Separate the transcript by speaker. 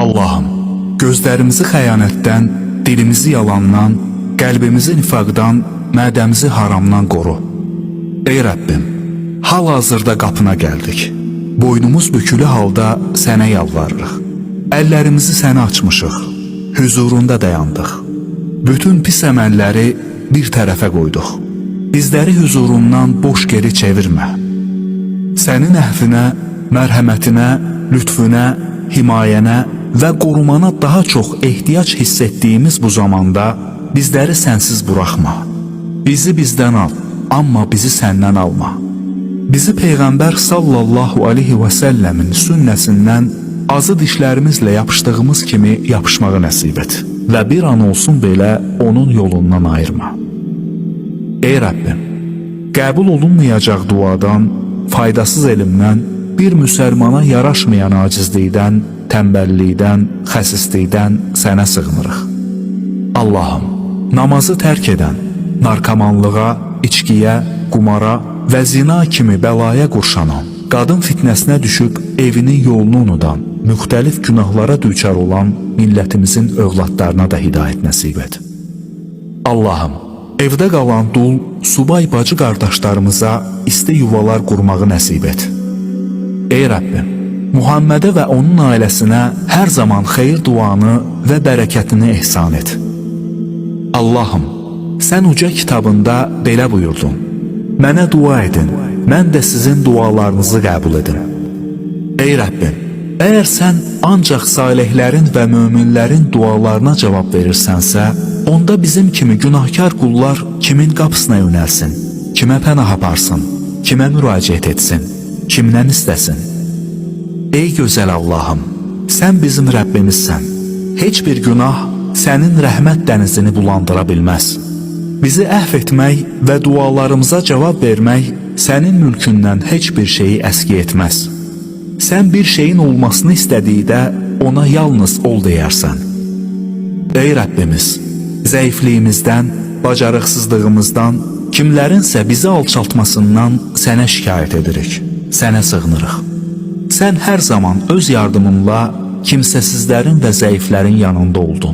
Speaker 1: Allah'ım, gözlərimizi xəyanətdən, dilimizi yalandan, qəlbimizi nifaqdan, mədəmizi haramdan qoru. Ey Rəbbim, hal-hazırda qapına gəldik. Boynumuz bükülü halda sənə yalvarırıq. Əllərimizi sənə açmışıq, huzurunda dayandıq. Bütün pis əməlləri bir tərəfə qoyduq. Bizləri huzurundan boş geri çevirmə. Sənin əhvinə, mərhəmətinə, lütfünə, himayənə və qorumana daha çox ehtiyac hiss etdiyimiz bu zamanda bizləri sənsiz buraxma. Bizi bizdən al, amma bizi səndən alma. Bizi Peyğəmbər sallallahu aleyhi və səlləmin sünnəsindən azı dişlərimizlə yapışdığımız kimi yapışmağı nəsib et və bir an olsun belə onun yolundan ayırma. Ey Rəbbim, qəbul olunmayacaq duadan, faydasız elmdən, bir müsəlmana yaraşmayan acizlikdən, tənbəllikdən, xəsislikdən sənə sığınırıq. Allahım, namazı tərk edən, narkomanlığa, içkiyə, qumara və zina kimi bəlaya qurşanan, qadın fitnəsinə düşüb evinin yolunu unudan, müxtəlif günahlara düçar olan millətimizin övladlarına da hidayət nəsib et. Allahım, evdə qalan dul, subay bacı qardaşlarımıza isti yuvalar qurmağı nəsib et. Ey Rəbbim, Muhammedə və onun ailəsinə hər zaman xeyir duanı və bərəkətini ehsan et. Allahım, sən uca kitabında belə buyurdun. Mənə dua edin, mən də sizin dualarınızı qəbul edim. Ey Rəbbim, əgər sən ancaq salihlərin və möminlərin dualarına cavab verirsənsə, onda bizim kimi günahkar qullar kimin qapısına yönəlsin, kimə pənah aparsın, kimə müraciət etsin, kimdən istəsin? Ey gözəl Allahım, sən bizim Rəbbimizsən. Heç bir günah sənin rəhmət dənizini bulandıra bilməz. Bizi əhv etmək və dualarımıza cavab vermək sənin mülkündən heç bir şeyi əski etməz. Sən bir şeyin olmasını istədikdə ona yalnız ol deyərsən. Ey Rəbbimiz, zəifliyimizdən, bacarıqsızlığımızdan, kimlərinsə bizi alçaltmasından sənə şikayət edirik, sənə sığınırıq. Sən hər zaman öz yardımınla kimsəsizlərin və zəiflərin yanında oldun.